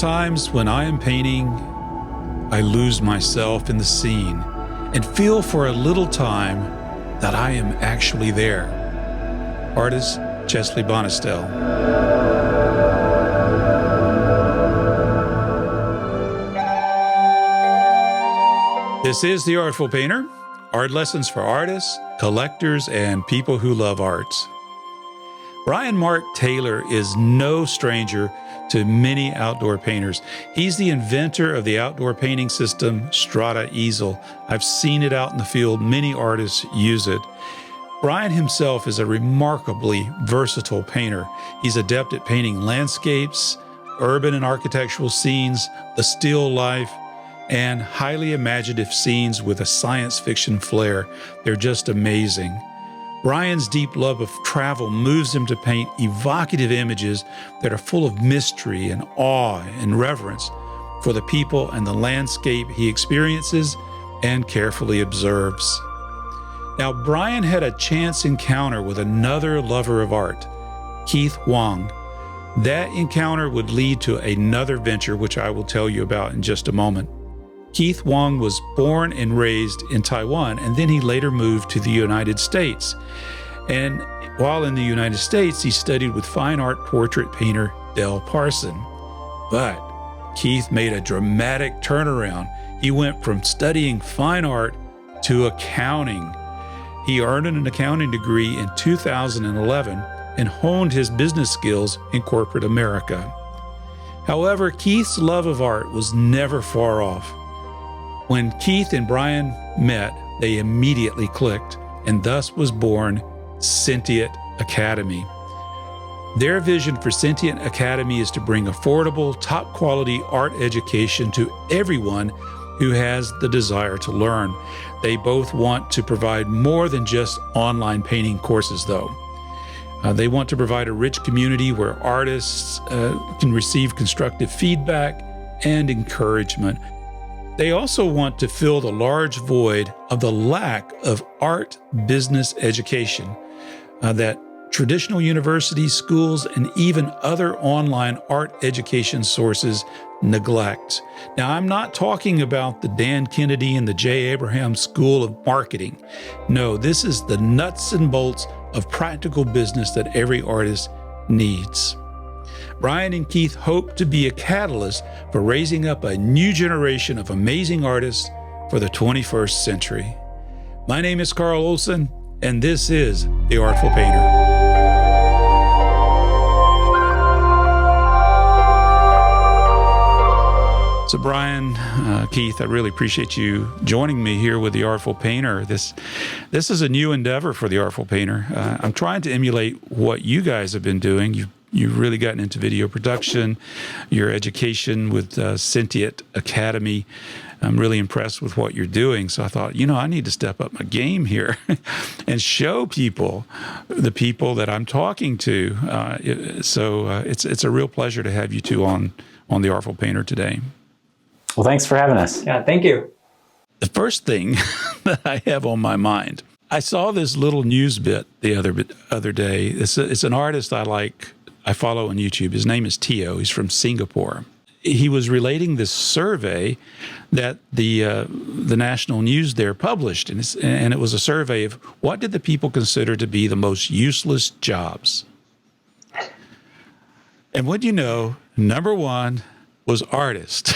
times when I am painting, I lose myself in the scene and feel for a little time that I am actually there. Artist Chesley Bonistel. This is The Artful Painter, art lessons for artists, collectors, and people who love art. Bryan Mark Taylor is no stranger to many outdoor painters. He's the inventor of the outdoor painting system, STRADA Easel. I've seen it out in the field. Many artists use it. Bryan himself is a remarkably versatile painter. He's adept at painting landscapes, urban and architectural scenes, the still life, and highly imaginative scenes with a science fiction flair. They're just amazing. Bryan's deep love of travel moves him to paint evocative images that are full of mystery and awe and reverence for the people and the landscape he experiences and carefully observes. Now, Bryan had a chance encounter with another lover of art, Keith Huang. That encounter would lead to another venture, which I will tell you about in just a moment. Keith Huang was born and raised in Taiwan, and then he later moved to the United States. And while in the United States, he studied with fine art portrait painter Parson. But Keith made a dramatic turnaround. He went from studying fine art to accounting. He earned an accounting degree in 2011 and honed his business skills in corporate America. However, Keith's love of art was never far off. When Keith and Bryan met, they immediately clicked, and thus was born Sentient Academy. Their vision for Sentient Academy is to bring affordable, top-quality art education to everyone who has the desire to learn. They both want to provide more than just online painting courses, though. They want to provide a rich community where artists can receive constructive feedback and encouragement. They also want to fill the large void of the lack of art business education that traditional universities, schools, and even other online art education sources neglect. Now, I'm not talking about the Dan Kennedy and the J. Abraham School of Marketing. No, this is the nuts and bolts of practical business that every artist needs. Bryan and Keith hope to be a catalyst for raising up a new generation of amazing artists for the 21st century. My name is Carl Olson, and this is The Artful Painter. So Bryan, Keith, I really appreciate you joining me here with The Artful Painter. This is a new endeavor for The Artful Painter. I'm trying to emulate what you guys have been doing. You've really gotten into video production, your education with Sentient Academy. I'm really impressed with what you're doing. So I thought, I need to step up my game here and show people, the people that I'm talking to. It's a real pleasure to have you two on The Artful Painter today. Well, thanks for having us. Yeah, thank you. The first thing that I have on my mind, I saw this little news bit the other day. It's an artist I follow on YouTube. His name is Tio. He's from Singapore. He was relating this survey that the national news there published, and it was a survey of what did the people consider to be the most useless jobs. And what do you know, number one was artist.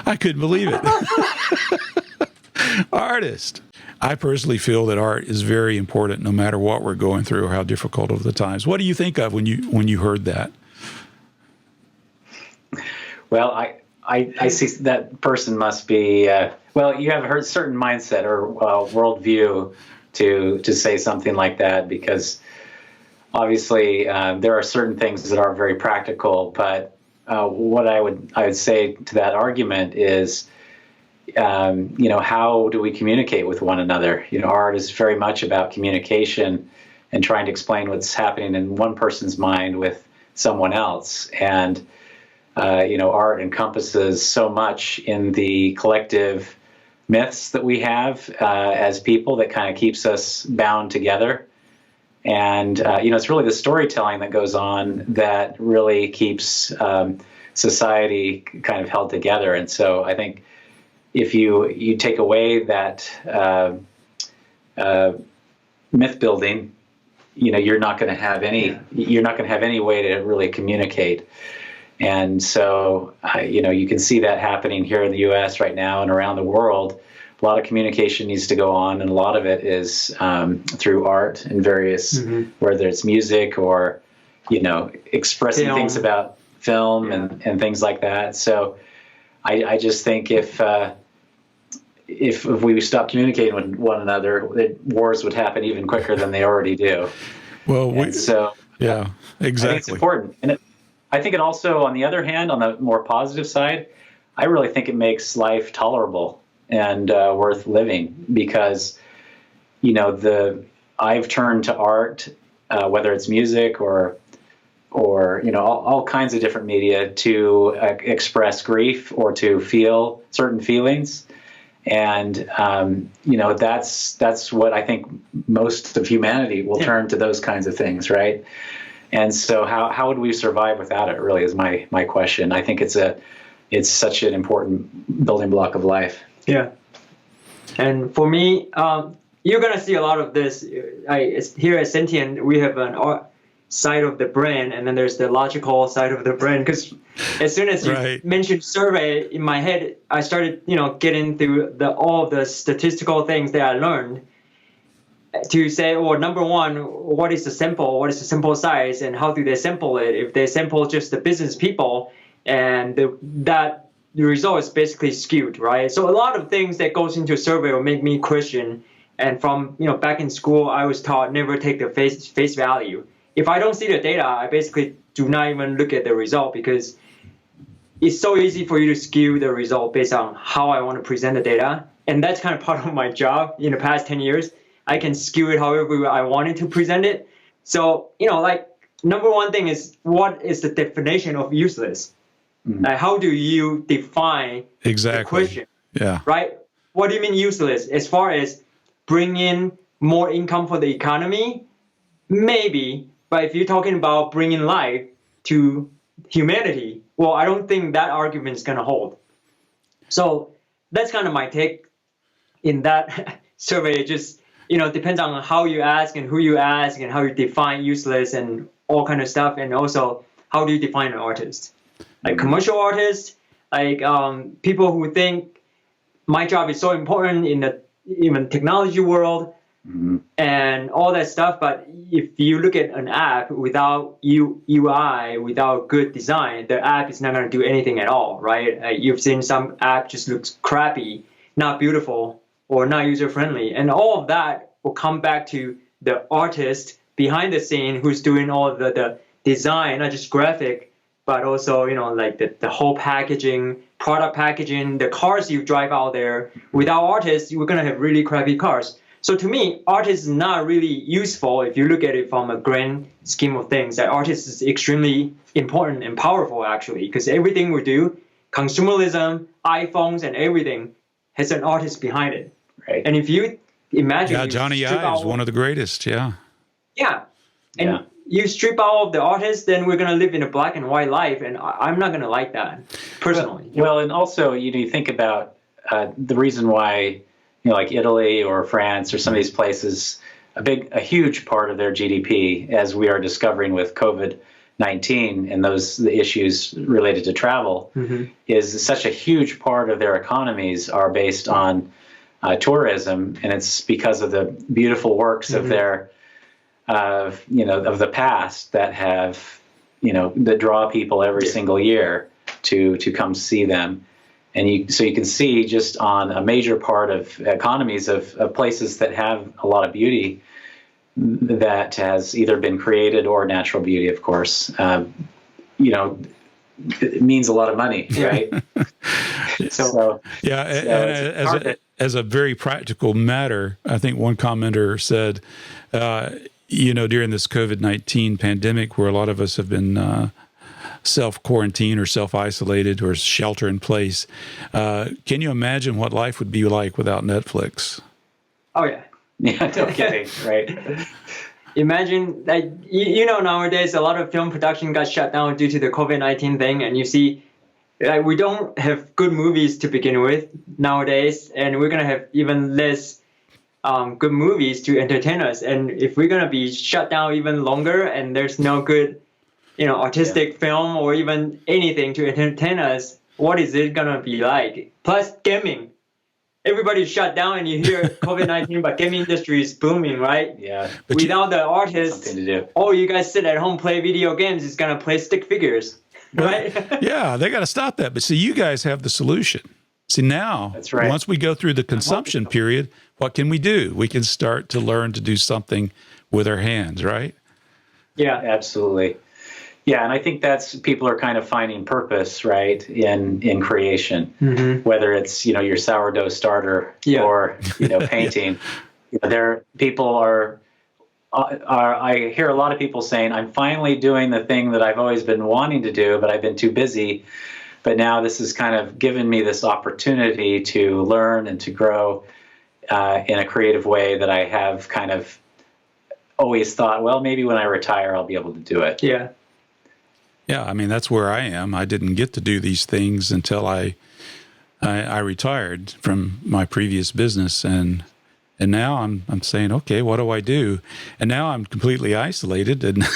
I couldn't believe it. Artist. I personally feel that art is very important no matter what we're going through or how difficult of the times. What do you think of when you heard that? Well, I see that person must be, you have a certain mindset or worldview to say something like that, because obviously there are certain things that are very practical, but what I would say to that argument is, how do we communicate with one another? Art is very much about communication and trying to explain what's happening in one person's mind with someone else. And, art encompasses so much in the collective myths that we have as people that kind of keeps us bound together. And, it's really the storytelling that goes on that really keeps society kind of held together. And so I think if you take away that myth building, you're not going to have any way to really communicate. And so, you can see that happening here in the U.S. right now and around the world. A lot of communication needs to go on, and a lot of it is through art and various, whether it's music or, expressing things about film and things like that. So I just think if we stop communicating with one another, wars would happen even quicker than they already do. Well, yeah, exactly. I think it's important. And I think it also, on the other hand, on the more positive side, I really think it makes life tolerable and worth living, because, I've turned to art, whether it's music or all kinds of different media, to express grief or to feel certain feelings. And, that's what I think most of humanity will turn to, those kinds of things, right? And so how would we survive without it, really, is my question. I think it's such an important building block of life. Yeah. And for me, you're going to see a lot of this. Here at Sentient, we have an art side of the brain, and then there's the logical side of the brain. Because as soon as you mentioned survey, in my head, I started, getting through all the statistical things that I learned to say, well, number one, what is the sample size, and how do they sample it? If they sample just the business people, and the result is basically skewed, right? So a lot of things that goes into a survey will make me question. And from, back in school, I was taught never take the face value. If I don't see the data, I basically do not even look at the result, because it's so easy for you to skew the result based on how I want to present the data. And that's kind of part of my job in the past 10 years. I can skew it however I wanted to present it. So, number one thing is, what is the definition of useless? How do you define the question? Yeah. Right? What do you mean useless? As far as bringing more income for the economy, maybe. But if you're talking about bringing life to humanity, well, I don't think that argument is going to hold. So that's kind of my take in that survey. It just, depends on how you ask and who you ask and how you define useless and all kind of stuff. And also, how do you define an artist? Like commercial artists, like people who think my job is so important in the even technology world and all that stuff. But if you look at an app without UI, without good design, the app is not going to do anything at all, right? You've seen some app just looks crappy, not beautiful, or not user-friendly. And all of that will come back to the artist behind the scene who's doing all the design, not just graphic, but also, like the whole packaging, product packaging, the cars you drive out there. Without artists, we're going to have really crappy cars. So to me, art is not really useful if you look at it from a grand scheme of things. That artist is extremely important and powerful, actually, because everything we do, consumerism, iPhones, and everything has an artist behind it. Right. And if you imagine... Johnny I is one of the greatest, Yeah. And you strip out of the artist, then we're going to live in a black and white life, and I'm not going to like that, personally. Well, and also, you think about the reason why, like Italy or France or some of these places, a huge part of their GDP, as we are discovering with COVID-19 and the issues related to travel, is such a huge part of their economies are based on tourism, and it's because of the beautiful works of their of the past that have, that draw people every single year to come see them. And so you can see just on a major part of economies of places that have a lot of beauty that has either been created or natural beauty, of course, it means a lot of money, right? As a very practical matter, I think one commenter said, during this COVID-19 pandemic, where a lot of us have been self-quarantined or self-isolated or shelter in place, can you imagine what life would be like without Netflix? Oh, yeah. Yeah, no kidding, right? Imagine that, nowadays a lot of film production got shut down due to the COVID-19 thing, and you see Like we don't have good movies to begin with nowadays, and we're gonna have even less good movies to entertain us. And if we're gonna be shut down even longer, and there's no good, artistic film or even anything to entertain us, what is it gonna be like? Plus gaming. Everybody's shut down, and you hear COVID-19, but gaming industry is booming, right? Yeah. Without the artists, something to do. oh, you guys sit at home, play video games, it's gonna play stick figures, right? Yeah, they got to stop that. But see, you guys have the solution. See, now, That's right. once we go through the consumption period, what can we do? We can start to learn to do something with our hands, right? Yeah, absolutely. Yeah, and I think that's people are kind of finding purpose, right, in creation, whether it's your sourdough starter or painting. People are. I hear a lot of people saying, "I'm finally doing the thing that I've always been wanting to do, but I've been too busy. But now this has kind of given me this opportunity to learn and to grow in a creative way that I have kind of always thought, well, maybe when I retire, I'll be able to do it." Yeah. Yeah, I mean, that's where I am. I didn't get to do these things until I retired from my previous business, and now I'm saying, okay, what do I do? And now I'm completely isolated, and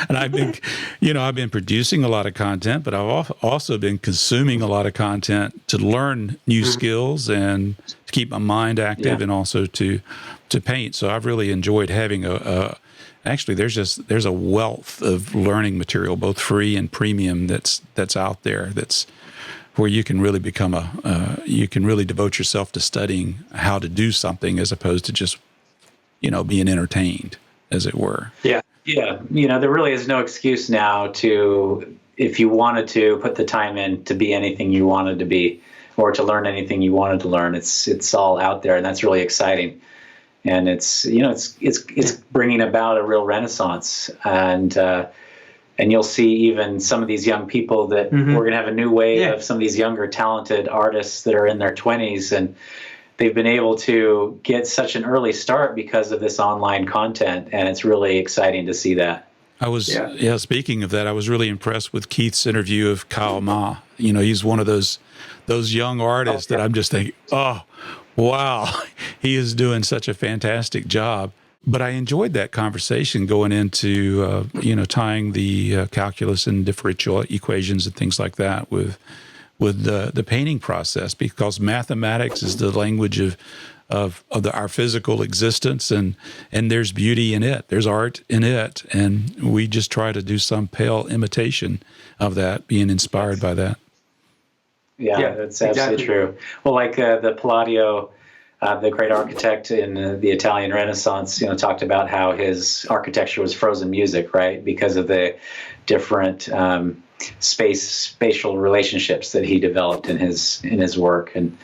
and I've been producing a lot of content, but I've also been consuming a lot of content to learn new skills and to keep my mind active, and also to paint. So I've really enjoyed having actually, there's a wealth of learning material, both free and premium, that's out there. That's where you can really become you can really devote yourself to studying how to do something as opposed to just, being entertained, as it were. Yeah. Yeah. There really is no excuse now to, if you wanted to put the time in to be anything you wanted to be, or to learn anything you wanted to learn. It's all out there, and that's really exciting. And it's bringing about a real renaissance, and you'll see even some of these young people that we're going to have a new wave of some of these younger talented artists that are in their 20s, and they've been able to get such an early start because of this online content, and it's really exciting to see that. I was, speaking of that, I was really impressed with Keith's interview of Kyle Ma. He's one of those young artists that I'm just thinking, oh, wow, he is doing such a fantastic job. But I enjoyed that conversation going into, tying the calculus and differential equations and things like that with the painting process, because mathematics is the language of our physical existence, and there's beauty in it. There's art in it. And we just try to do some pale imitation of that, being inspired by that. Yeah, that's absolutely true. Well, like the Palladio, the great architect in the Italian Renaissance, talked about how his architecture was frozen music, right? Because of the different spatial relationships that he developed in his work, and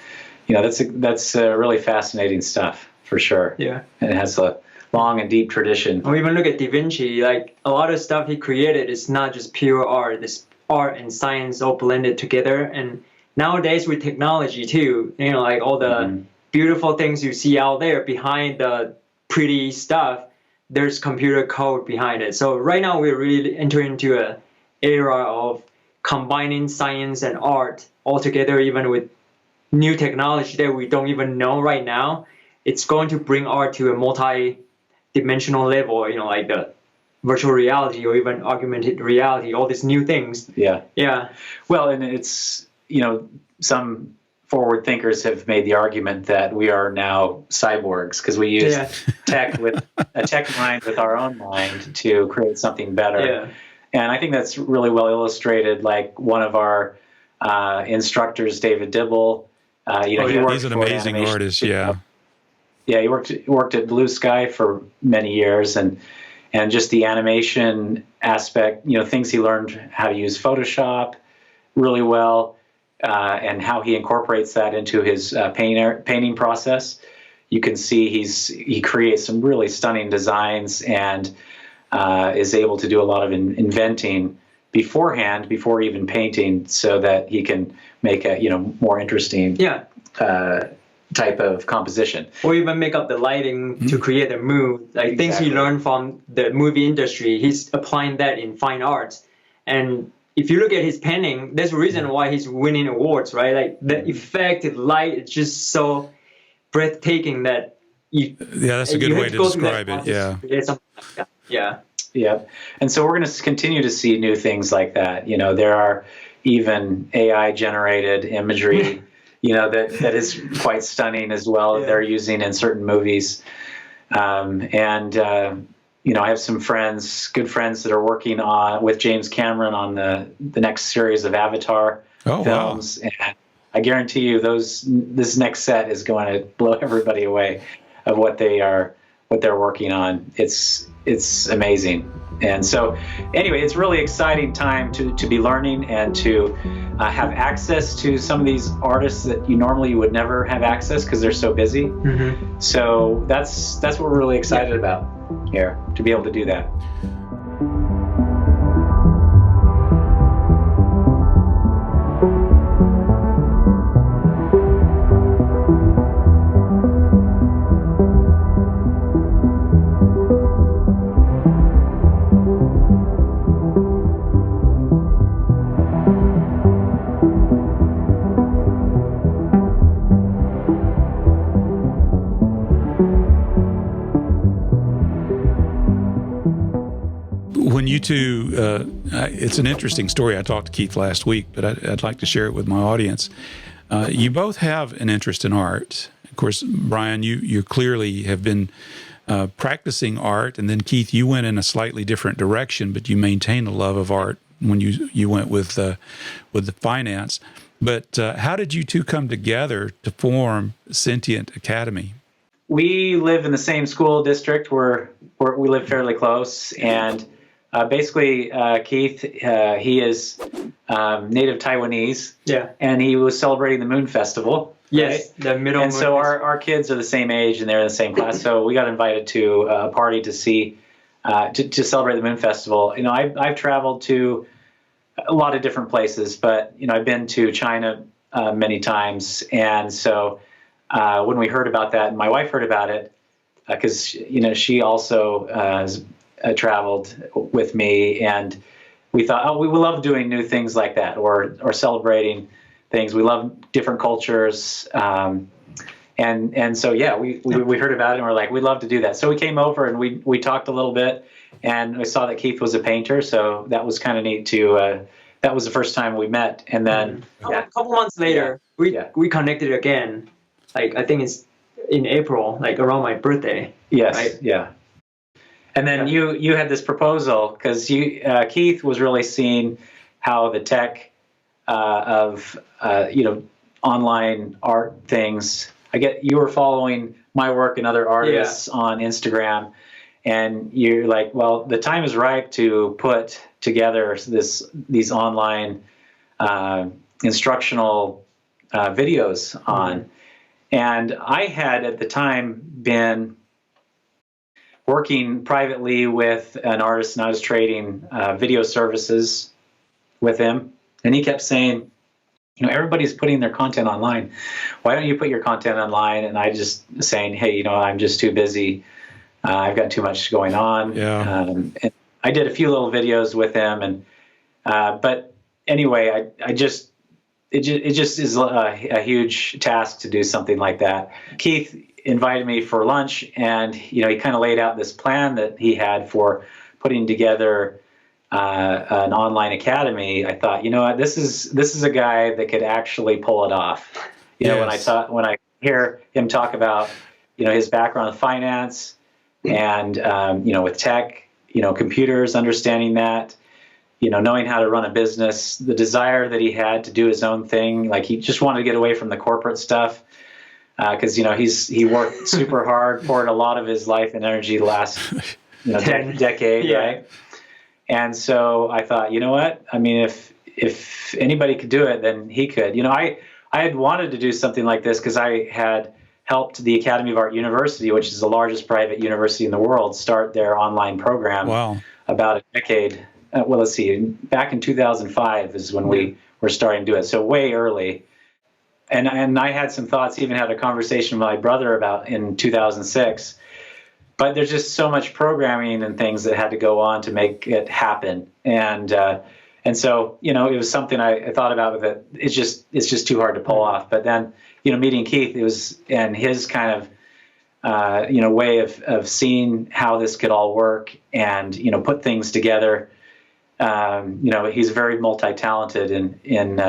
that's really fascinating stuff for sure. Yeah, and it has a long and deep tradition. Or even look at Da Vinci. Like a lot of stuff he created is not just pure art. It's art and science all blended together. And nowadays with technology too, like all the beautiful things you see out there behind the pretty stuff, there's computer code behind it. So right now we're really entering into an era of combining science and art all together, even with new technology that we don't even know right now. It's going to bring art to a multi-dimensional level, like the virtual reality or even augmented reality, all these new things. Yeah. Yeah. Well, and it's, some forward thinkers have made the argument that we are now cyborgs because we use tech with a tech mind with our own mind to create something better. Yeah. And I think that's really well illustrated. Like one of our instructors, David Dibble, he's an amazing artist. Yeah. Yeah. He worked at Blue Sky for many years, and just the animation aspect, things he learned how to use Photoshop really well. And how he incorporates that into his painting process. You can see he creates some really stunning designs, and is able to do a lot of inventing beforehand, before even painting, so that he can make a more interesting type of composition. Or even make up the lighting to create a mood. Like things he learned from the movie industry, he's applying that in fine arts. And if you look at his painting, there's a reason why he's winning awards, right? Like the effect, the light, it's just so breathtaking that yeah, that's a good way to describe it. Yeah. Yeah. Yeah. And so we're going to continue to see new things like that. You know, there are even AI generated imagery, you know, that is quite stunning as well. They're using in certain movies. You know, I have some friends, good friends that are working on with James Cameron on the next series of Avatar films. Wow. And I guarantee you this next set is going to blow everybody away of what they're working on. It's amazing. And so anyway, it's really exciting time to be learning and to have access to some of these artists that you would never have access because they're so busy. Mm-hmm. So that's what we're really excited about here, to be able to do that. When you two, it's an interesting story. I talked to Keith last week, but I'd like to share it with my audience. You both have an interest in art. Of course, Bryan, you clearly have been practicing art, and then Keith, you went in a slightly different direction, but you maintained a love of art when you went with the finance. But how did you two come together to form Sentient Academy? We live in the same school district. We live fairly close, and basically, Keith, he is native Taiwanese. Yeah. And he was celebrating the Moon Festival. Yes, right? the middle. And moon so our kids are the same age, and they're in the same class. So we got invited to a party to see to celebrate the Moon Festival. You know, I've traveled to a lot of different places, but you know, I've been to China many times, and so when we heard about that, and my wife heard about it, because you know she also has traveled with me, and we thought, oh, we love doing new things like that, or celebrating things. We love different cultures, and so yeah, we heard about it, and we're like, we'd love to do that. So we came over and we talked a little bit, and we saw that Keith was a painter, so that was kind of neat to. That was the first time we met, and then a couple months later, we connected again. Like I think it's in April, like around my birthday. Yes. Right? Yeah. And then you had this proposal because Keith was really seeing how the tech of online art things. You were following my work and other artists on Instagram, and you're like, well, the time is ripe to put together these online instructional videos on. And I had at the time been working privately with an artist, and I was trading video services with him. And he kept saying, you know, everybody's putting their content online. Why don't you put your content online? And I just saying, hey, you know, I'm just too busy. I've got too much going on. Yeah. And I did a few little videos with him, and but anyway, it just is a huge task to do something like that. Keith invited me for lunch, and you know, he kind of laid out this plan that he had for putting together an online academy. I thought, you know what, this is a guy that could actually pull it off. You know, when I hear him talk about, you know, his background in finance and you know, with tech, you know, computers, understanding that, you know, knowing how to run a business, the desire that he had to do his own thing, like he just wanted to get away from the corporate stuff. Because you know, he worked super hard, poured a lot of his life and energy the last decade, right? And so I thought, you know what? I mean, if anybody could do it, then he could. You know, I had wanted to do something like this because I had helped the Academy of Art University, which is the largest private university in the world, start their online program. Wow. About a decade. Well, let's see. Back in 2005 is when we were starting to do it. So way early. And I had some thoughts, even had a conversation with my brother about in 2006. But there's just so much programming and things that had to go on to make it happen. And And so, it was something I thought about that it's just too hard to pull off. But then, meeting Keith, and his kind of, way of seeing how this could all work and, put things together. He's very multi-talented in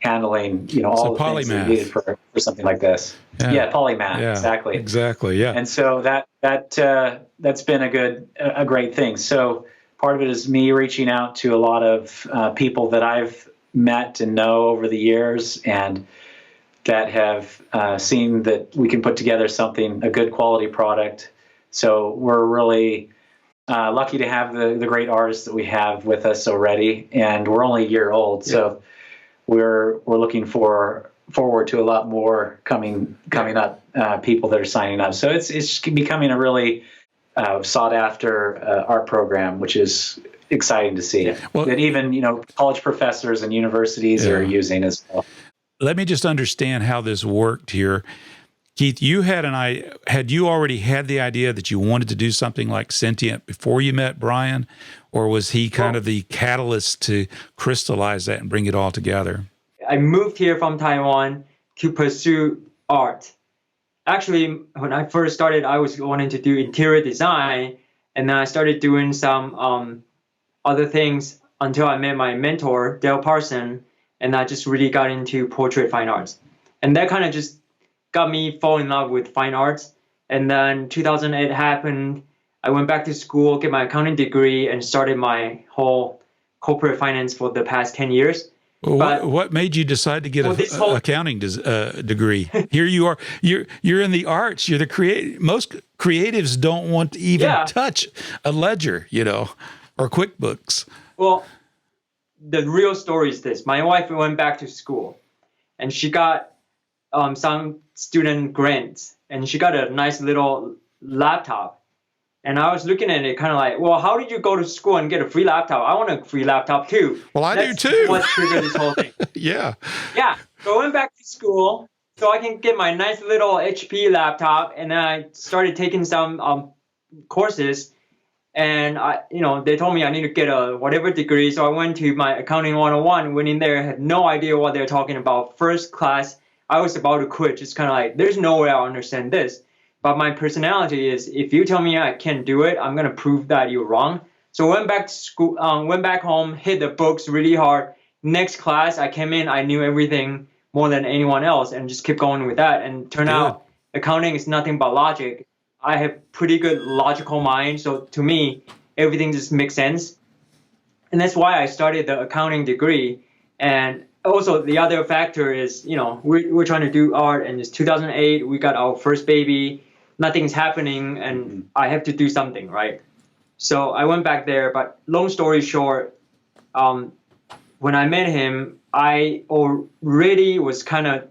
handling, all the things that are needed for something like this. Yeah, polymath, exactly. Exactly, yeah. And so that's been a great thing. So part of it is me reaching out to a lot of people that I've met and know over the years, and that have seen that we can put together a good quality product. So we're really lucky to have the great artists that we have with us already, and we're only a year old, so we're looking forward to a lot more coming up, people that are signing up. So it's becoming a really sought after art program, which is exciting to see. That even college professors and universities are using as well. Let me just understand how this worked here. Keith, had you already had the idea that you wanted to do something like Sentient before you met Bryan, or was he kind of the catalyst to crystallize that and bring it all together? I moved here from Taiwan to pursue art. Actually, when I first started, I was wanting to do interior design, and then I started doing some other things until I met my mentor, Parson, and I just really got into portrait fine arts. And that kind of just got me fall in love with fine arts. And then 2008 happened. I went back to school, get my accounting degree, and started my whole corporate finance for the past 10 years. Well, what made you decide to get an accounting degree? Here you are. You're in the arts. You're the most creatives don't want to even touch a ledger, or QuickBooks. Well, the real story is this. My wife went back to school, and she got some student grants, and she got a nice little laptop. And I was looking at it kind of like, well, how did you go to school and get a free laptop? I want a free laptop too. Well, I do too. What triggered this whole thing. Yeah. So I went back to school so I can get my nice little HP laptop, and then I started taking some courses. And they told me I need to get a whatever degree. So I went to my accounting 101, went in there, had no idea what they're talking about. First class, I was about to quit. Just kind of like, there's no way I'll understand this. But my personality is, if you tell me I can't do it, I'm going to prove that you're wrong. So I went back to school, went back home, hit the books really hard. Next class, I came in, I knew everything more than anyone else, and just kept going with that. And turned out accounting is nothing but logic. I have pretty good logical mind, so to me, everything just makes sense. And that's why I started the accounting degree. And also the other factor is, we're trying to do art, and it's 2008, we got our first baby, nothing's happening, and I have to do something, right? So I went back there, but long story short, when I met him, I already was kind of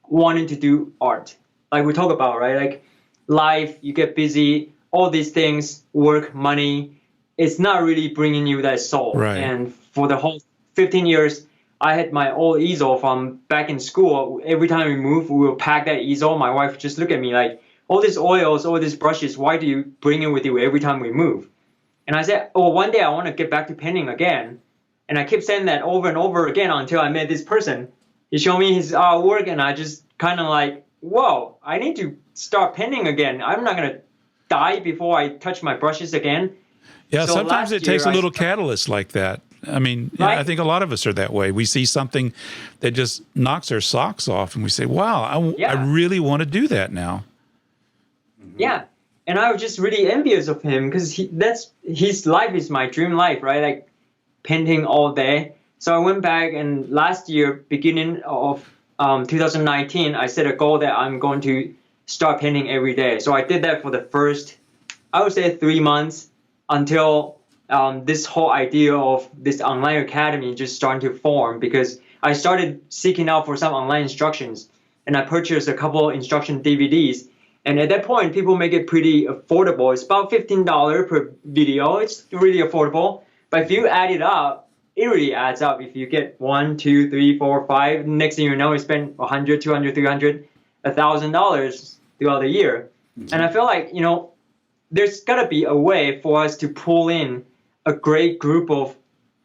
wanting to do art. Like we talk about, right? Like life, you get busy, all these things, work, money, it's not really bringing you that soul. Right. And for the whole 15 years, I had my old easel from back in school. Every time we move, we will pack that easel. My wife just look at me like, all these oils, all these brushes, why do you bring it with you every time we move? And I said, one day I want to get back to painting again. And I kept saying that over and over again until I met this person. He showed me his work, and I just kind of like, whoa, I need to start painting again. I'm not going to die before I touch my brushes again. Yeah, So sometimes it takes a little catalyst like that. I mean, Right? I think a lot of us are that way. We see something that just knocks our socks off, and we say, wow, I really want to do that now. Yeah, and I was just really envious of him because his life is my dream life, right? Like painting all day. So I went back, and last year, beginning of 2019, I set a goal that I'm going to start painting every day. So I did that for the first, I would say 3 months until this whole idea of this online academy just starting to form, because I started seeking out for some online instructions, and I purchased a couple instruction DVDs. And at that point, people make it pretty affordable. It's about $15 per video. It's really affordable. But if you add it up, it really adds up. If you get 1, 2, 3, 4, 5, next thing you know, you spend $100, $200, $300, $1,000 throughout the year. And I feel like, there's got to be a way for us to pull in a great group of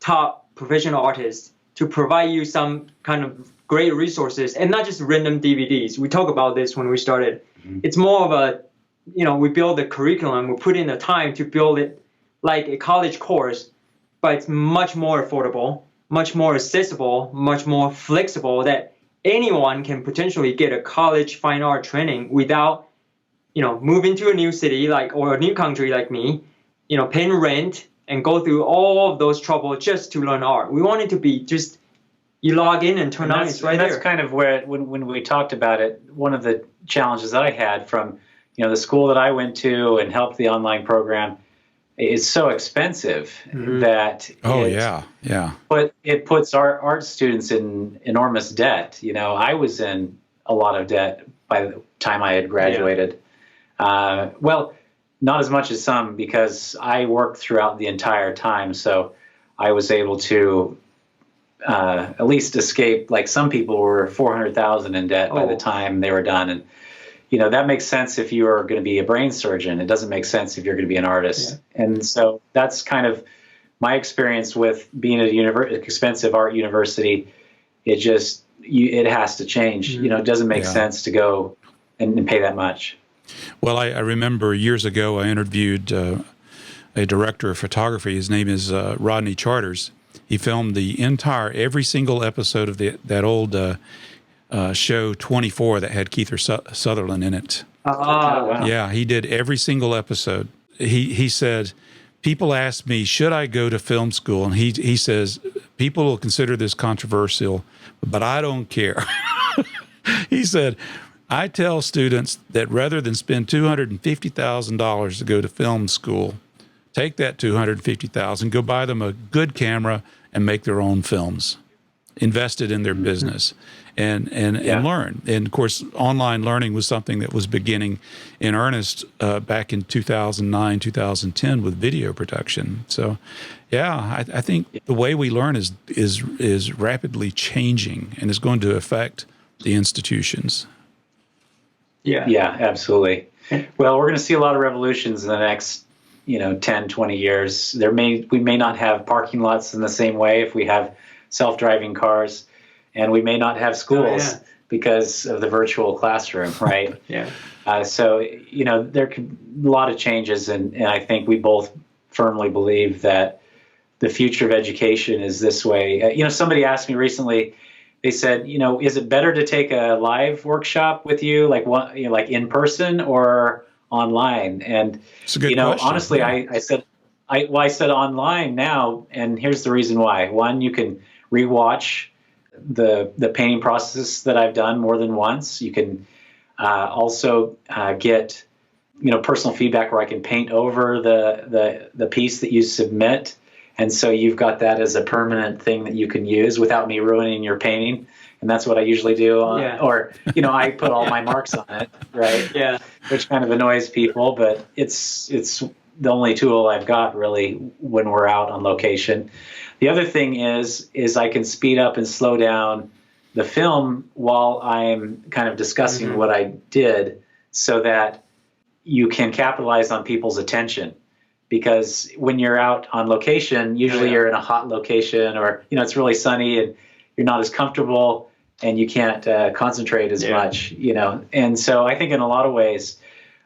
top professional artists to provide you some kind of great resources and not just random DVDs. We talked about this when we started. It's more of a, we build the curriculum, we put in the time to build it like a college course, but it's much more affordable, much more accessible, much more flexible, that anyone can potentially get a college fine art training without, moving to a new city or a new country like me, paying rent and go through all of those trouble just to learn art. We want it to be just, you log in and turn on, it's right there. That's kind of where, when we talked about it, one of the challenges that I had from, the school that I went to and helped the online program, is so expensive that but it puts our art students in enormous debt. I was in a lot of debt by the time I had graduated. Well, not as much as some, because I worked throughout the entire time, so I was able to at least escape. Like some people were $400,000 in debt by the time they were done, and that makes sense if you are going to be a brain surgeon. It doesn't make sense if you're going to be an artist. Yeah. And so that's kind of my experience with being at a expensive art university. It just, it has to change. It doesn't make sense to go and pay that much. Well, I remember years ago I interviewed a director of photography. His name is Rodney Charters. He filmed every single episode of that old show 24 that had Kiefer Sutherland in it. Wow. Yeah, he did every single episode. He said, people ask me, should I go to film school? And he says, people will consider this controversial, but I don't care. He said, I tell students that rather than spend $250,000 to go to film school, take that $250,000, go buy them a good camera and make their own films. Invest it in their business and learn. And of course, online learning was something that was beginning in earnest back in 2009, 2010 with video production. So, I think the way we learn is rapidly changing and is going to affect the institutions. Yeah, absolutely. Well, we're going to see a lot of revolutions in the next 10, 20 years. We may not have parking lots in the same way if we have self-driving cars, and we may not have schools because of the virtual classroom, right? So, there could a lot of changes, and I think we both firmly believe that the future of education is this way. Somebody asked me recently, they said, is it better to take a live workshop with you, like in person or online? And, it's a good question. Honestly, I said online now, and here's the reason why. One, you can rewatch the painting process that I've done more than once. You can also get personal feedback where I can paint over the piece that you submit, and so you've got that as a permanent thing that you can use without me ruining your painting. And that's what I usually do. Or I put all my marks on it, right? Yeah, which kind of annoys people, but it's the only tool I've got really when we're out on location. The other thing is I can speed up and slow down the film while I'm kind of discussing what I did, so that you can capitalize on people's attention. Because when you're out on location, usually you're in a hot location, or it's really sunny and you're not as comfortable and you can't concentrate as much, And so I think in a lot of ways,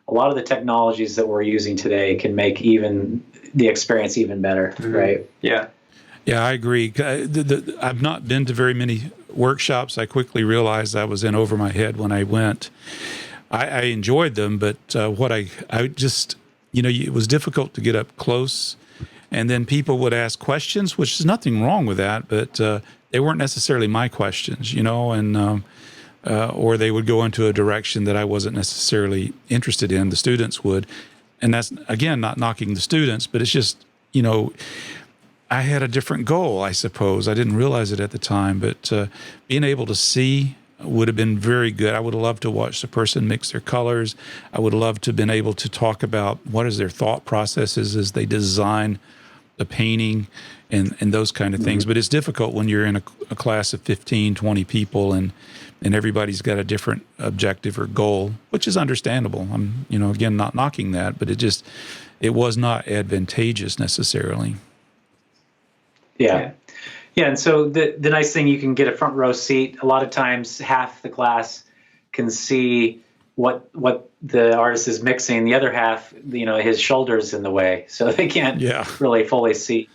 a lot of the technologies that we're using today can make even the experience even better, right? Yeah, I agree. I've not been to very many workshops. I quickly realized I was in over my head when I went. I enjoyed them, but I just, it was difficult to get up close. And then people would ask questions, which is nothing wrong with that, but they weren't necessarily my questions, and or they would go into a direction that I wasn't necessarily interested in. The students would. And that's, again, not knocking the students, but it's just, I had a different goal, I suppose. I didn't realize it at the time, but being able to see would have been very good. I would have loved to watch the person mix their colors. I would have loved to have been able to talk about what is their thought processes as they design the painting and those kind of things. But it's difficult when you're in a class of 15, 20 people and everybody's got a different objective or goal, which is understandable. I'm, again, not knocking that, but it was not advantageous necessarily. Yeah. Yeah, and so the nice thing, you can get a front row seat. A lot of times, half the class can see what the artist is mixing. The other half, his shoulder's in the way, so they can't really fully see.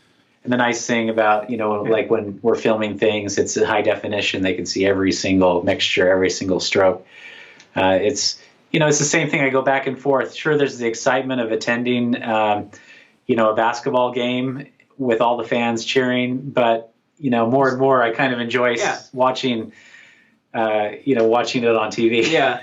And the nice thing about, like when we're filming things, it's high definition. They can see every single mixture, every single stroke. It's the same thing. I go back and forth. Sure, there's the excitement of attending, a basketball game with all the fans cheering, but more and more, I kind of enjoy watching, watching it on TV. Yeah.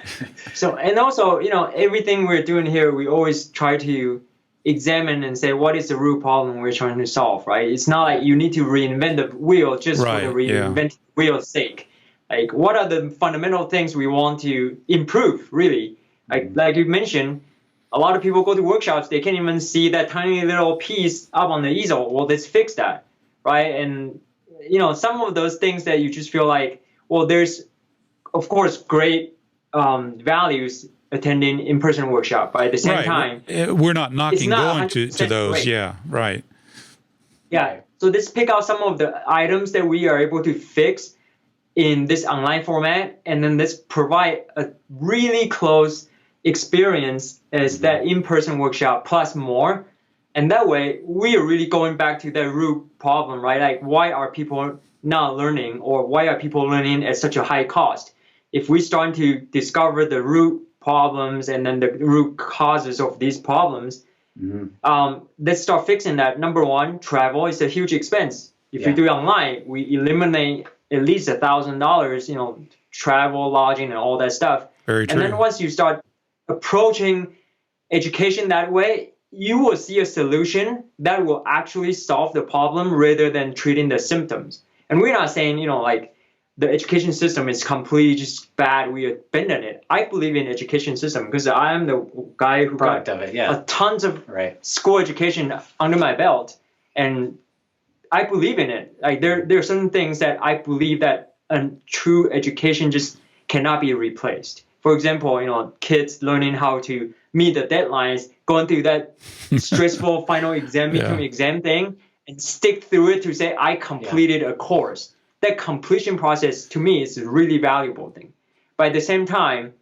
So, and also, everything we're doing here, we always try to examine and say, what is the root problem we're trying to solve, right? It's not like you need to reinvent the wheel just for the reinvent wheel's sake. Like, what are the fundamental things we want to improve, really? Like you mentioned, a lot of people go to workshops, they can't even see that tiny little piece up on the easel. Well, let's fix that, right? And, some of those things that you just feel like, well, there's, of course, great values attending in-person workshop, but at the same time, we're not knocking going to those. Great. Yeah, right. Yeah. So let's pick out some of the items that we are able to fix in this online format, and then let's provide a really close experience as that in-person workshop plus more. And that way, we are really going back to the root problem, right? Like, why are people not learning, or why are people learning at such a high cost? If we start to discover the root problems and then the root causes of these problems, let's start fixing that. Number one, travel is a huge expense. If you do it online, we eliminate at least $1,000, travel, lodging, and all that stuff. Very true. And then once you start approaching education that way, you will see a solution that will actually solve the problem rather than treating the symptoms. And we're not saying, like, the education system is completely just bad, we abandon it. I believe in education system because I am the guy who got a tons of school education under my belt, and I believe in it. Like, there are certain things that I believe that a true education just cannot be replaced. For example, kids learning how to meet the deadlines, going through that stressful final exam, midterm exam thing, and stick through it to say, I completed a course. That completion process, to me, is a really valuable thing. But at the same time,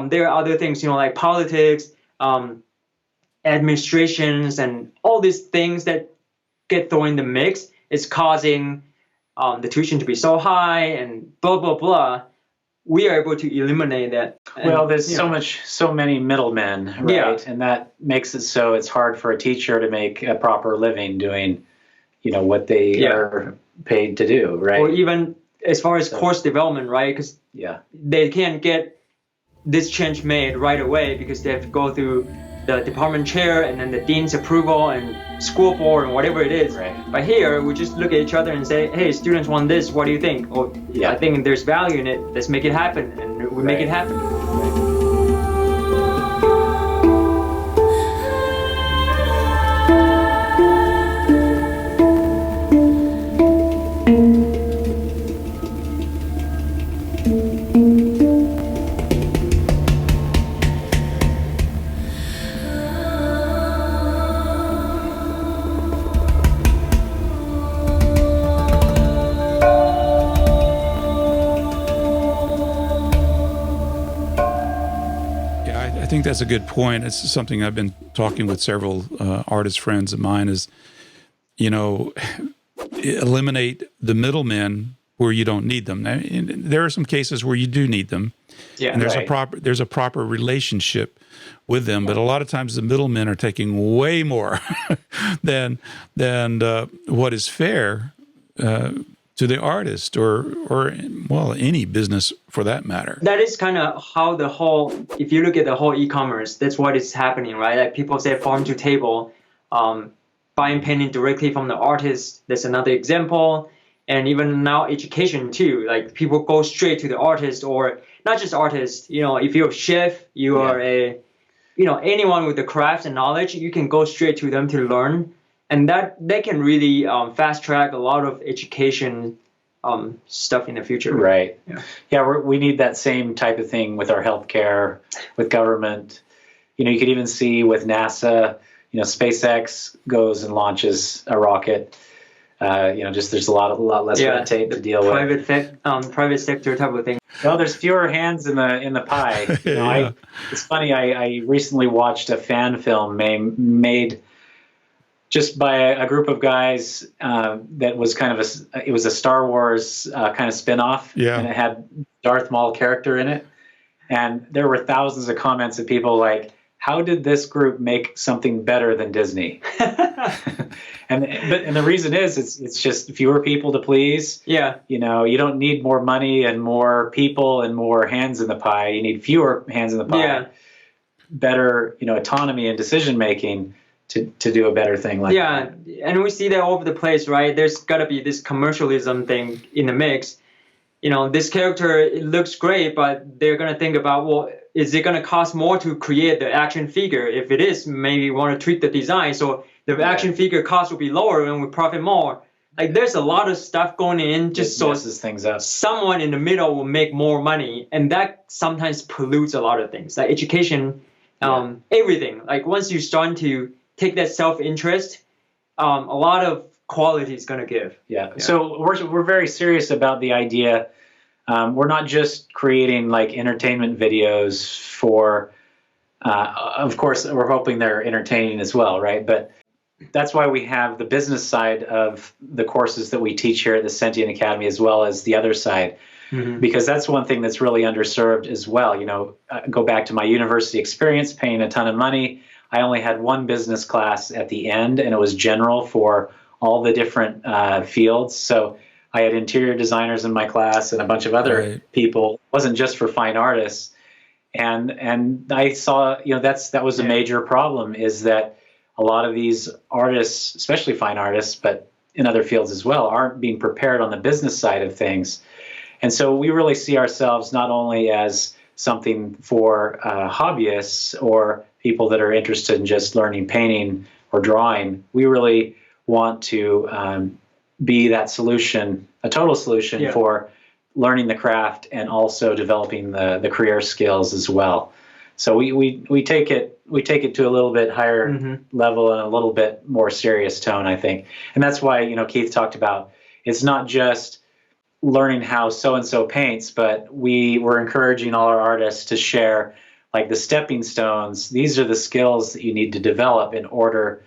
there are other things, like politics, administrations, and all these things that get thrown in the mix. It's causing the tuition to be so high and blah, blah, blah. We are able to eliminate that. Well, there's so many middlemen, right? Yeah. And that makes it so it's hard for a teacher to make a proper living doing, what they are paid to do, right? Or even as far as course development, right? Because they can't get this change made right away because they have to go through the department chair and then the dean's approval and school board and whatever it is. Right. But here, we just look at each other and say, hey, students want this, what do you think? Or I think there's value in it, let's make it happen. And we make it happen. I think that's a good point. It's something I've been talking with several artist friends of mine is, eliminate the middlemen where you don't need them. Now, there are some cases where you do need them, and there's a proper relationship with them. But a lot of times the middlemen are taking way more than what is fair to the artist or any business for that matter. That is kind of how the whole, if you look at the whole e-commerce, that's what is happening, right? Like people say farm to table, buying painting directly from the artist. That's another example. And even now education too, like people go straight to the artist, or not just artist, if you're a chef, you are anyone with the craft and knowledge, you can go straight to them to learn. And that can really fast track a lot of education stuff in the future. Right. We need that same type of thing with our healthcare, with government. You could even see with NASA, SpaceX goes and launches a rocket. just there's a lot less red tape to deal with. Private sector type of thing. Well, there's fewer hands in the pie. It's funny. I recently watched a fan film made just by a group of guys that was kind of it was a Star Wars kind of spin-off, and it had Darth Maul character in it, and there were thousands of comments of people like, how did this group make something better than Disney? and the reason is it's just fewer people to please. Yeah. You don't need more money and more people and more hands in the pie. You need fewer hands in the pie. Yeah. Better, autonomy and decision making to do a better thing like that. Yeah, and we see that all over the place, right? There's got to be this commercialism thing in the mix. This character, it looks great, but they're going to think about, well, is it going to cost more to create the action figure? If it is, maybe we want to tweak the design so the action figure cost will be lower and we profit more. Like, there's a lot of stuff going in just so messes things up. Someone in the middle will make more money, and that sometimes pollutes a lot of things, like education, everything. Like, once you start to take that self-interest, a lot of quality is going to give. Yeah. So we're very serious about the idea. We're not just creating like entertainment videos for, of course, we're hoping they're entertaining as well, right? But that's why we have the business side of the courses that we teach here at the Sentient Academy, as well as the other side, because that's one thing that's really underserved as well. Go back to my university experience, paying a ton of money. I only had one business class at the end, and it was general for all the different fields. So I had interior designers in my class and a bunch of other people. It wasn't just for fine artists. And I saw, that was a major problem, is that a lot of these artists, especially fine artists, but in other fields as well, aren't being prepared on the business side of things. And so we really see ourselves not only as something for hobbyists or people that are interested in just learning painting or drawing. We really want to be that solution, a total solution for learning the craft and also developing the career skills as well. So we take it to a little bit higher level and a little bit more serious tone, I think. And that's why, Keith talked about, it's not just learning how so-and-so paints, but we're encouraging all our artists to share like the stepping stones. These are the skills that you need to develop in order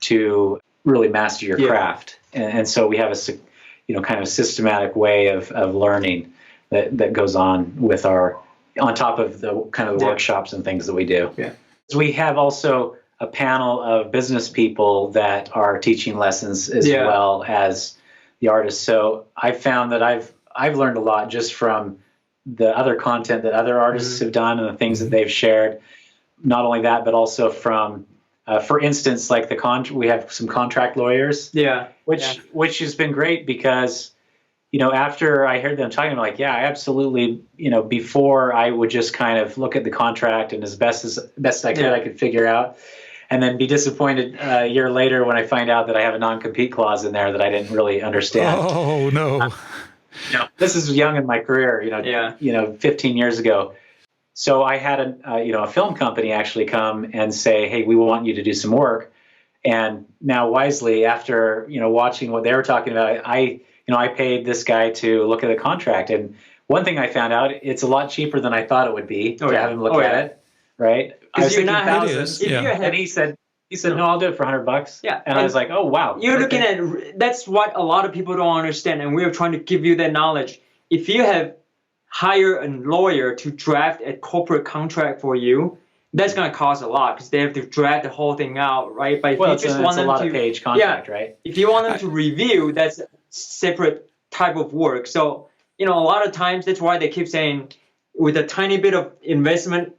to really master your craft. And so we have a kind of systematic way of learning that goes on with on top of the kind of the workshops and things that we do. Yeah. So we have also a panel of business people that are teaching lessons as well as the artists. So I found that I've learned a lot just from the other content that other artists have done and the things that they've shared. Not only that, but also from, for instance, like we have some contract lawyers. Which has been great because, after I heard them talking, I'm like, I absolutely, before I would just kind of look at the contract and as best I could, I could figure out, and then be disappointed a year later when I find out that I have a non-compete clause in there that I didn't really understand. Oh, no. This is young in my career, 15 years ago. So I had a film company actually come and say, hey, we want you to do some work. And now wisely, after, watching what they were talking about, I paid this guy to look at the contract. And one thing I found out, it's a lot cheaper than I thought it would be to have him look at it. Right. I was thinking thousands. And he said, no, I'll do it for $100. Yeah. And I was like, oh, wow. You're looking at, that's what a lot of people don't understand. And we're trying to give you that knowledge. If you have hired a lawyer to draft a corporate contract for you, that's going to cost a lot because they have to draft the whole thing out, right? But if you just want them to, page contract, right? If you want them to review, that's a separate type of work. So, a lot of times that's why they keep saying with a tiny bit of investment,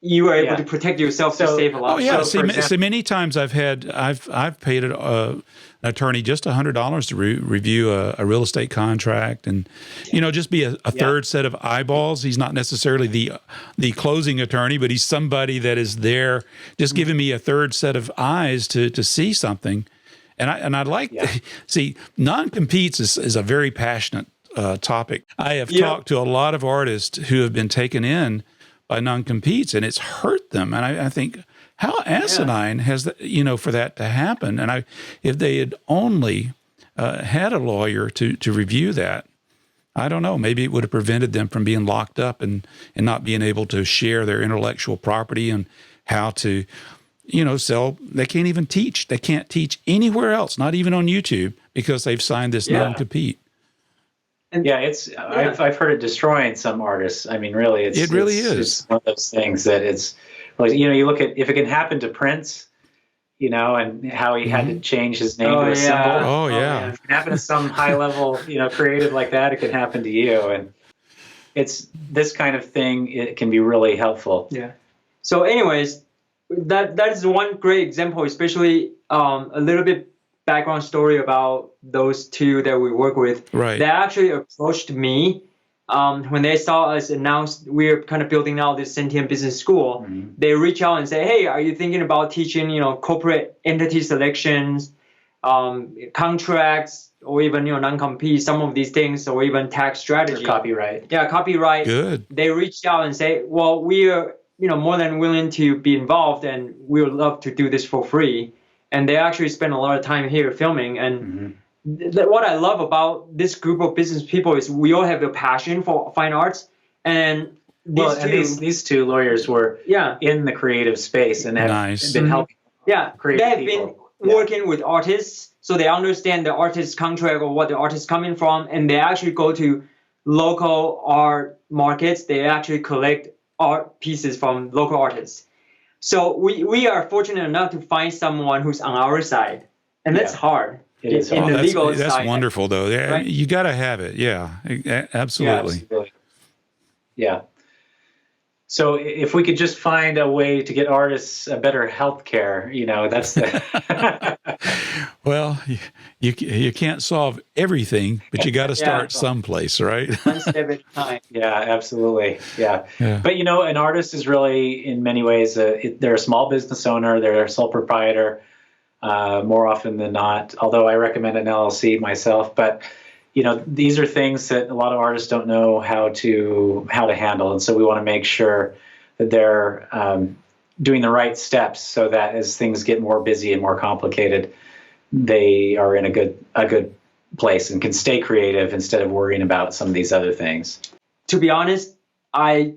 you are able to protect yourself to save a lot. Oh yeah, so many times I've paid an attorney just $100 to review a real estate contract, and just be a third set of eyeballs. He's not necessarily the closing attorney, but he's somebody that is there, just giving me a third set of eyes to see something. And I'd like see non-competes is a very passionate topic. I have talked to a lot of artists who have been taken in by non-competes, and it's hurt them. And I think, how asinine has that, for that to happen? And if they had only had a lawyer to review that, I don't know, maybe it would have prevented them from being locked up and not being able to share their intellectual property and how to, sell. They can't even teach. They can't teach anywhere else, not even on YouTube, because they've signed this non-compete. And I've heard it destroying some artists. I mean, really, it really is. It's one of those things that it's, you look at, if it can happen to Prince, and how he had to change his name to a symbol. Oh, yeah. If it can happen to some high level, creative like that, it can happen to you. And it's this kind of thing. It can be really helpful. Yeah. So anyways, that is one great example, especially a little bit background story about those two that we work with. Right. They actually approached me when they saw us announce we're kind of building out this Sentient business school. Mm-hmm. They reach out and say, hey, are you thinking about teaching, corporate entity selections, contracts, or even, non-compete, some of these things, or even tax strategy. Or copyright. Yeah, copyright. Good. They reached out and say, well, we are, more than willing to be involved, and we would love to do this for free. And they actually spend a lot of time here filming. And what I love about this group of business people is we all have a passion for fine arts. And these two lawyers were in the creative space and have been helping creative they have people. Been working with artists, so they understand the artist's contract or what the artist is coming from, and they actually go to local art markets. They actually collect art pieces from local artists. So we are fortunate enough to find someone who's on our side, and that's hard. It is in hard. the legal side. That's wonderful, though. Yeah, right? You got to have it. Yeah, absolutely. Yeah. So if we could just find a way to get artists a better health care, that's the... Well, you can't solve everything, but you got to start someplace, right? One step at a time. Yeah, absolutely. Yeah. But, an artist is really, in many ways, they're a small business owner. They're a sole proprietor more often than not, although I recommend an LLC myself. But, these are things that a lot of artists don't know how to handle. And so we want to make sure that they're doing the right steps so that as things get more busy and more complicated, they are in a good place and can stay creative instead of worrying about some of these other things. To be honest, I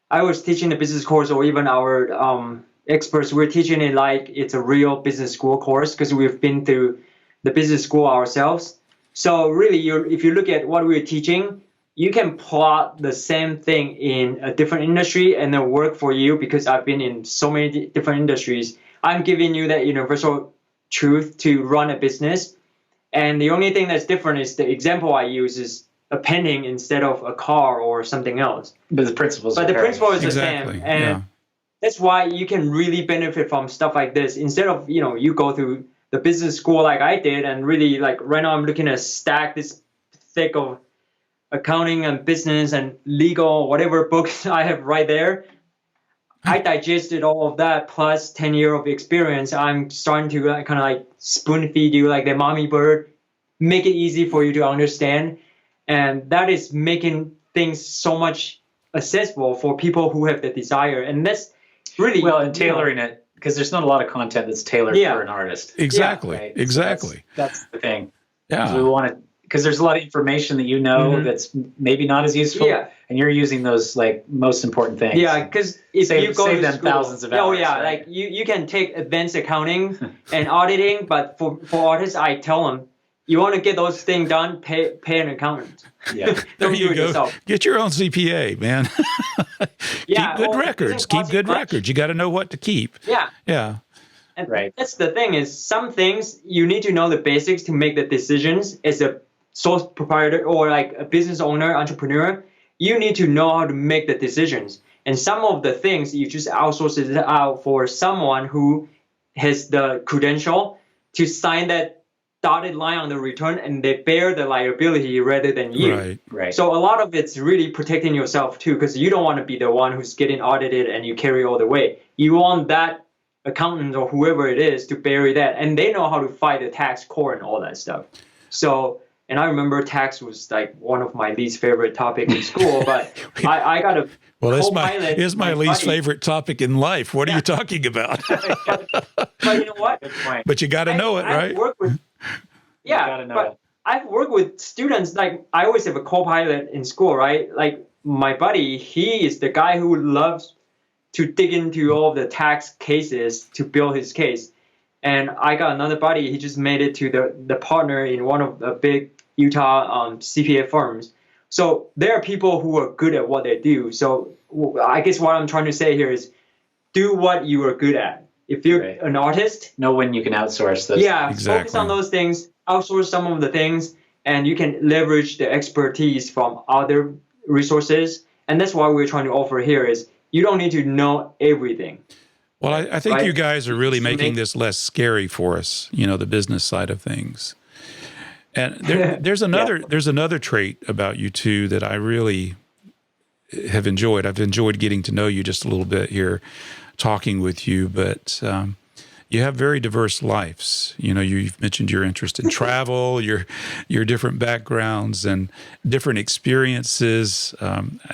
was teaching the business course, or even our experts, we're teaching it like it's a real business school course because we've been through the business school ourselves. So really, if you look at what we're teaching, you can plot the same thing in a different industry and it'll work for you, because I've been in so many different industries. I'm giving you that universal truth to run a business. And the only thing that's different is the example I use is a painting instead of a car or something else. But the principle is the same. And that's why you can really benefit from stuff like this. Instead of, you go through the business school like I did, and really, like right now I'm looking to stack this thick of accounting and business and legal, whatever books I have right there. I digested all of that plus 10 years of experience. I'm starting to kind of like spoon feed you like the mommy bird, make it easy for you to understand. And that is making things so much accessible for people who have the desire. And that's really... Well, and tailoring it, because there's not a lot of content that's tailored for an artist. Exactly. Right? Exactly. So that's the thing. Yeah. We want to, because there's a lot of information that that's maybe not as useful, and you're using those like most important things. Yeah, because if you go save to them school, thousands of hours. Right? Like you can take advanced accounting and auditing, but for artists, I tell them, you want to get those things done, pay an accountant. Yeah, there you go. Yourself. Get your own CPA, man. Keep good records. Keep good records. You got to know what to keep. Yeah. And that's the thing is, some things you need to know the basics to make the decisions as a sole proprietor or like a business owner, entrepreneur. You need to know how to make the decisions. And some of the things you just outsource it out for someone who has the credential to sign that dotted line on the return, and they bear the liability rather than you. Right. So a lot of it's really protecting yourself too, because you don't want to be the one who's getting audited and you carry all the weight. You want that accountant or whoever it is to bury that, and they know how to fight the tax court and all that stuff. So, and I remember tax was like one of my least favorite topics in school, but I got a it's my least favorite topic in life. What are you talking about? but you know what? Good point. But you got to know it, right? Yeah, gotta know but it. I've worked with students, like I always have a co-pilot in school, right? Like my buddy, he is the guy who loves to dig into all the tax cases to build his case. And I got another buddy, he just made it to the partner in one of the big Utah CPA firms. So there are people who are good at what they do. So I guess what I'm trying to say here is do what you are good at. If you're Right. an artist, Know when you can outsource those. yeah, Exactly. focus on those things, outsource some of the things, and you can leverage the expertise from other resources. And that's what we're trying to offer here is you don't need to know everything. Well, I think Right? you guys are really Just making make- this less scary for us, the business side of things. And there's another trait about you two that I really have enjoyed. I've enjoyed getting to know you just a little bit here, talking with you, but you have very diverse lives. You've mentioned your interest in travel, your different backgrounds and different experiences.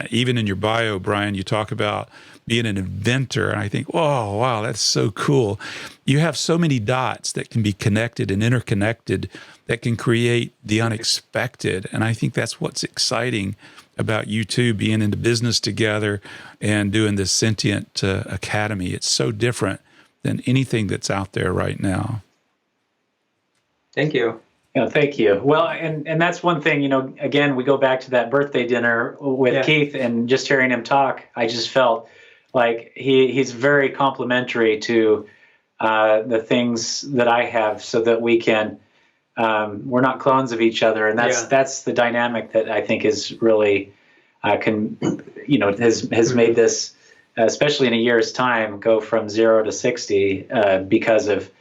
Even in your bio, Bryan, you talk about being an inventor, and I think, oh, wow, that's so cool. You have so many dots that can be connected and interconnected that can create the unexpected, and I think that's what's exciting about you two being into business together and doing this Sentient Academy. It's so different than anything that's out there right now. Thank you. Thank you. Well, and that's one thing, again, we go back to that birthday dinner with Keith, and just hearing him talk, I just felt like he's very complimentary to the things that I have, so that we can, we're not clones of each other. And that's the dynamic that I think is really, has made this, especially in a year's time, go from 0 to 60 because of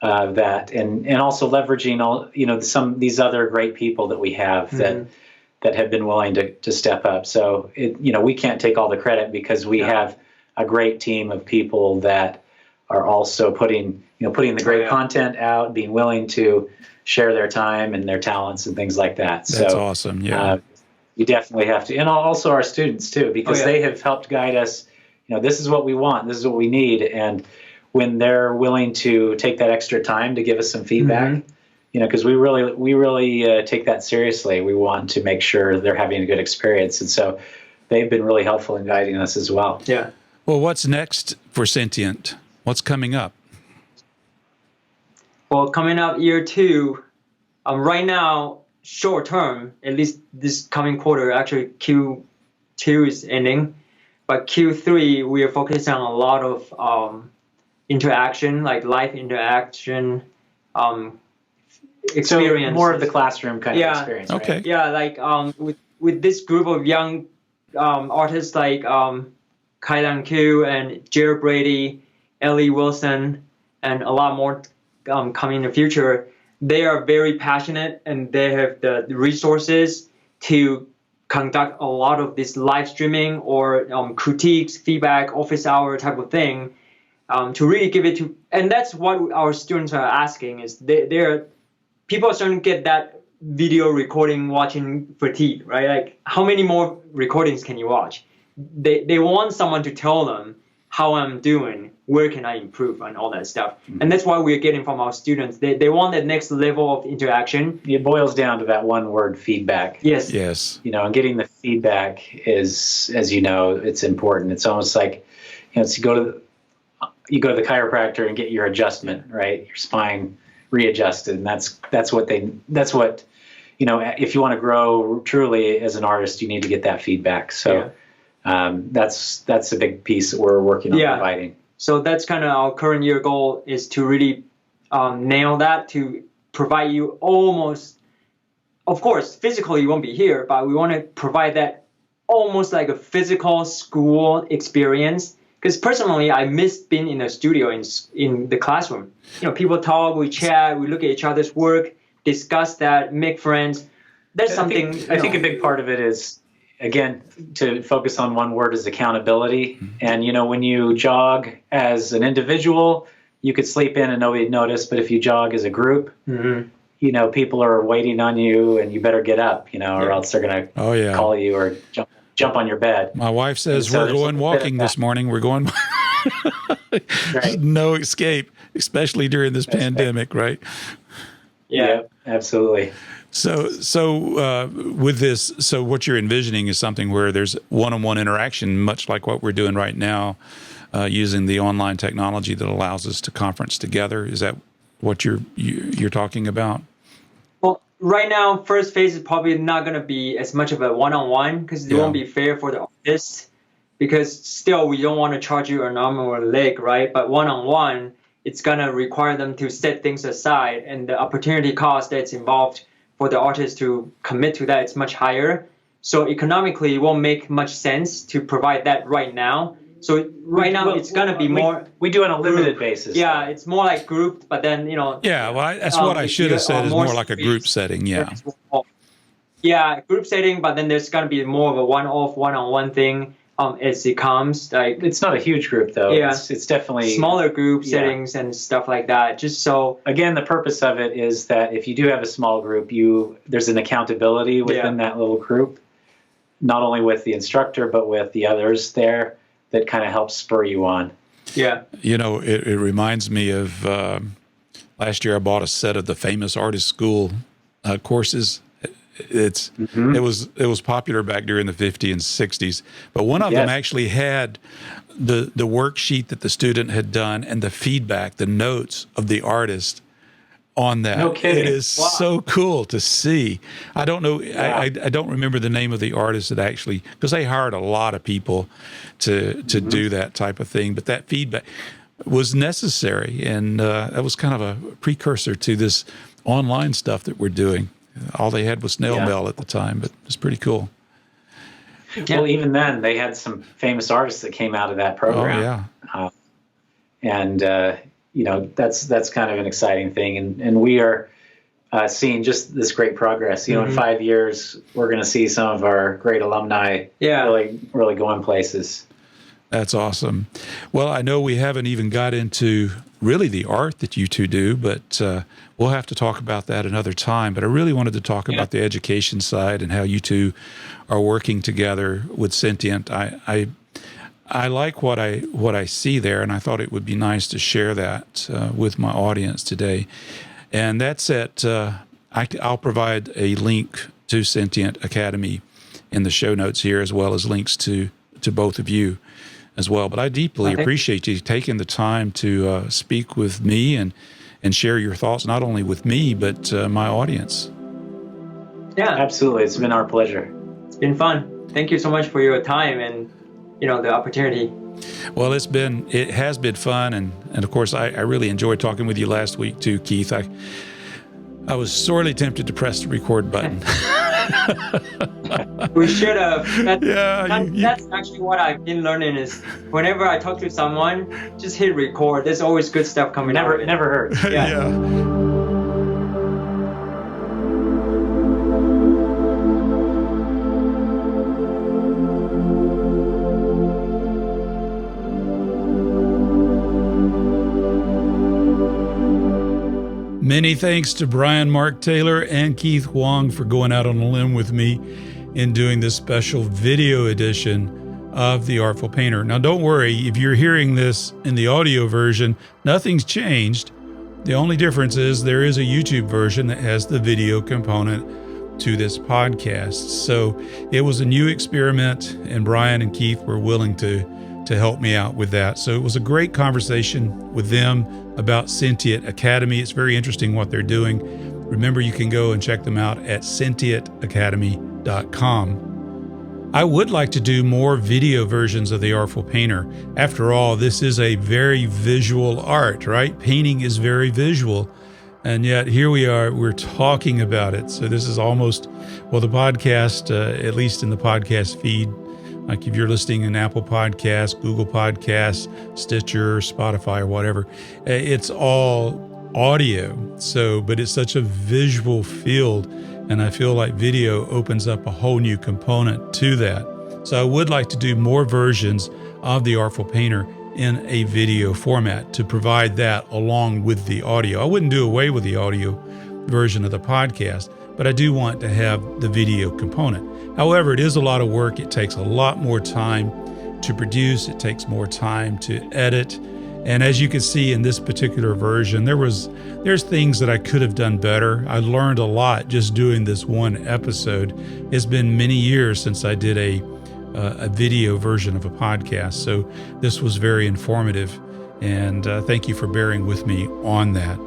that, and also leveraging all some these other great people that we have that have been willing to step up. So we can't take all the credit because we have a great team of people that are also putting the great content out, being willing to share their time and their talents and things like that. That's awesome. Yeah. You definitely have to, and also our students too, because they have helped guide us. This is what we want, this is what we need, and when they're willing to take that extra time to give us some feedback, because we really take that seriously. We want to make sure they're having a good experience, and so they've been really helpful in guiding us as well. Yeah. Well, what's next for Sentient? What's coming up? Well, coming up year 2, right now, short term, at least this coming quarter, actually Q2 is ending, but Q3 we are focusing on a lot of interaction, like live interaction, experience. So more of the classroom kind of experience. Okay. Right? Yeah, like with this group of young artists like Kailan Q and Jared Brady, Ellie Wilson, and a lot more coming in the future. They are very passionate and they have the resources to conduct a lot of this live streaming or critiques, feedback, office hour type of thing to really give it to. And that's what our students are asking is people are starting to get that video recording, watching fatigue, right? Like how many more recordings can you watch? They want someone to tell them how I'm doing, where can I improve, and all that stuff. And that's what we're getting from our students. They want that next level of interaction. It boils down to that one word, feedback. Yes. Yes. And getting the feedback is, as you know, it's important. It's almost like, it's you go to the chiropractor and get your adjustment, right? Your spine readjusted. And that's what if you want to grow truly as an artist, you need to get that feedback. So that's a big piece that we're working on providing. So that's kind of our current year goal is to really nail that, to provide you almost, of course, physically you won't be here, but we want to provide that almost like a physical school experience. Because personally, I miss being in a studio in the classroom. People talk, we chat, we look at each other's work, discuss that, make friends. There's something. I think a big part of it is, again, to focus on one word is accountability. And, when you jog as an individual, you could sleep in and nobody'd notice. But if you jog as a group, people are waiting on you and you better get up, or else they're going to call you or jump on your bed. My wife says we're going walking this morning. We're going. Right. No escape, especially during this pandemic, right? Yeah. Absolutely. So with this, so what you're envisioning is something where there's one-on-one interaction, much like what we're doing right now, using the online technology that allows us to conference together. Is that what you're talking about? Well, right now, first phase is probably not going to be as much of a one-on-one because it won't be fair for the artist, because still we don't want to charge you an arm or a leg, right? But one-on-one, it's going to require them to set things aside, and the opportunity cost that's involved for the artist to commit to that is much higher. So economically, it won't make much sense to provide that right now. So right now, it's going to be more... We do on a limited basis. Yeah, it's more like grouped, but then, Yeah, well, that's what I should have said, is more like a group setting, yeah. Yeah, group setting, but then there's going to be more of a one-off, one-on-one thing as it comes. Like, it's not a huge group, though. Yeah. It's definitely... smaller group settings and stuff like that, just so... Again, the purpose of it is that if you do have a small group, there's an accountability within that little group, not only with the instructor, but with the others there, that kind of helps spur you on. Yeah. It reminds me of last year I bought a set of the Famous Artist School courses. It was popular back during the 50s and 60s, but one of them actually had the worksheet that the student had done and the feedback, the notes of the artist on that. No kidding. It is so cool to see. I don't know. I don't remember the name of the artist that actually, because they hired a lot of people to do that type of thing. But that feedback was necessary, and that was kind of a precursor to this online stuff that we're doing. All they had was snail mail at the time, but it's pretty cool. Well, even then, they had some famous artists that came out of that program. Oh, yeah. And that's kind of an exciting thing, and we are seeing just this great progress. In 5 years, we're going to see some of our great alumni really going places. That's awesome. Well, I know we haven't even got into really the art that you two do, but we'll have to talk about that another time. But I really wanted to talk about the education side and how you two are working together with Sentient. I like what I see there, and I thought it would be nice to share that with my audience today. And that's at I'll provide a link to Sentient Academy in the show notes here, as well as links to both of you as well. But I deeply appreciate you taking the time to speak with me and share your thoughts, not only with me, but my audience. Yeah, absolutely. It's been our pleasure. It's been fun. Thank you so much for your time and the opportunity. Well, it has been fun, and of course I really enjoyed talking with you last week too, Keith. I was sorely tempted to press the record button. We should have. That's actually what I've been learning is whenever I talk to someone, just hit record. There's always good stuff coming out. It never hurts. Yeah. Many thanks to Bryan Mark Taylor and Keith Huang for going out on a limb with me in doing this special video edition of The Artful Painter. Now, don't worry, if you're hearing this in the audio version, nothing's changed. The only difference is there is a YouTube version that has the video component to this podcast. So it was a new experiment, and Bryan and Keith were willing to help me out with that. So it was a great conversation with them about Sentient Academy. It's very interesting what they're doing. Remember, you can go and check them out at sentientacademy.com. I would like to do more video versions of The Artful Painter. After all, this is a very visual art, right? Painting is very visual. And yet here we are, we're talking about it. So this is almost, the podcast, at least in the podcast feed, like if you're listening in Apple Podcasts, Google Podcasts, Stitcher, Spotify, or whatever, it's all audio. So, but it's such a visual field, and I feel like video opens up a whole new component to that. So I would like to do more versions of The Artful Painter in a video format to provide that along with the audio. I wouldn't do away with the audio version of the podcast, but I do want to have the video component. However, it is a lot of work. It takes a lot more time to produce. It takes more time to edit. And as you can see in this particular version, there's things that I could have done better. I learned a lot just doing this one episode. It's been many years since I did a video version of a podcast, so this was very informative. And thank you for bearing with me on that.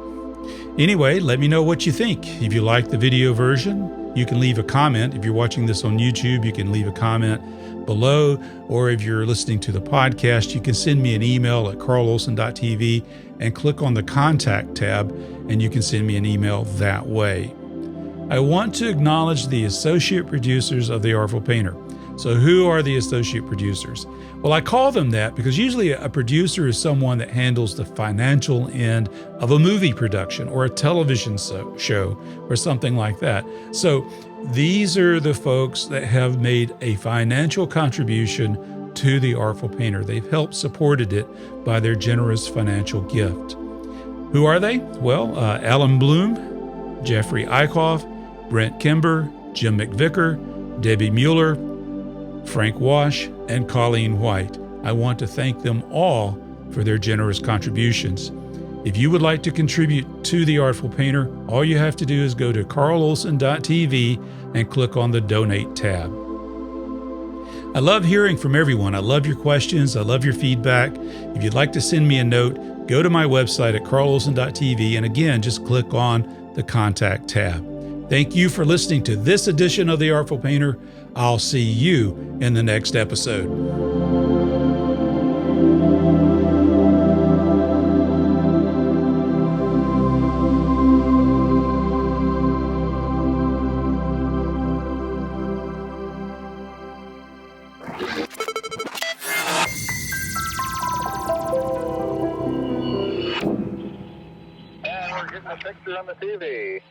Anyway, let me know what you think. If you like the video version, you can leave a comment. If you're watching this on YouTube, you can leave a comment below, or if you're listening to the podcast, you can send me an email at carlolson.tv and click on the contact tab, and you can send me an email that way. I want to acknowledge the associate producers of The Artful Painter. So who are the associate producers? Well, I call them that because usually a producer is someone that handles the financial end of a movie production or a television show or something like that. So these are the folks that have made a financial contribution to The Artful Painter. They've helped supported it by their generous financial gift. Who are they? Well, Alan Bloom, Jeffrey Eichhoff, Brent Kimber, Jim McVicker, Debbie Mueller, Frank Wash, and Colleen White. I want to thank them all for their generous contributions. If you would like to contribute to The Artful Painter, all you have to do is go to carlolson.tv and click on the Donate tab. I love hearing from everyone. I love your questions. I love your feedback. If you'd like to send me a note, go to my website at carlolson.tv, and again, just click on the Contact tab. Thank you for listening to this edition of The Artful Painter. I'll see you in the next episode. And we're getting a picture on the TV.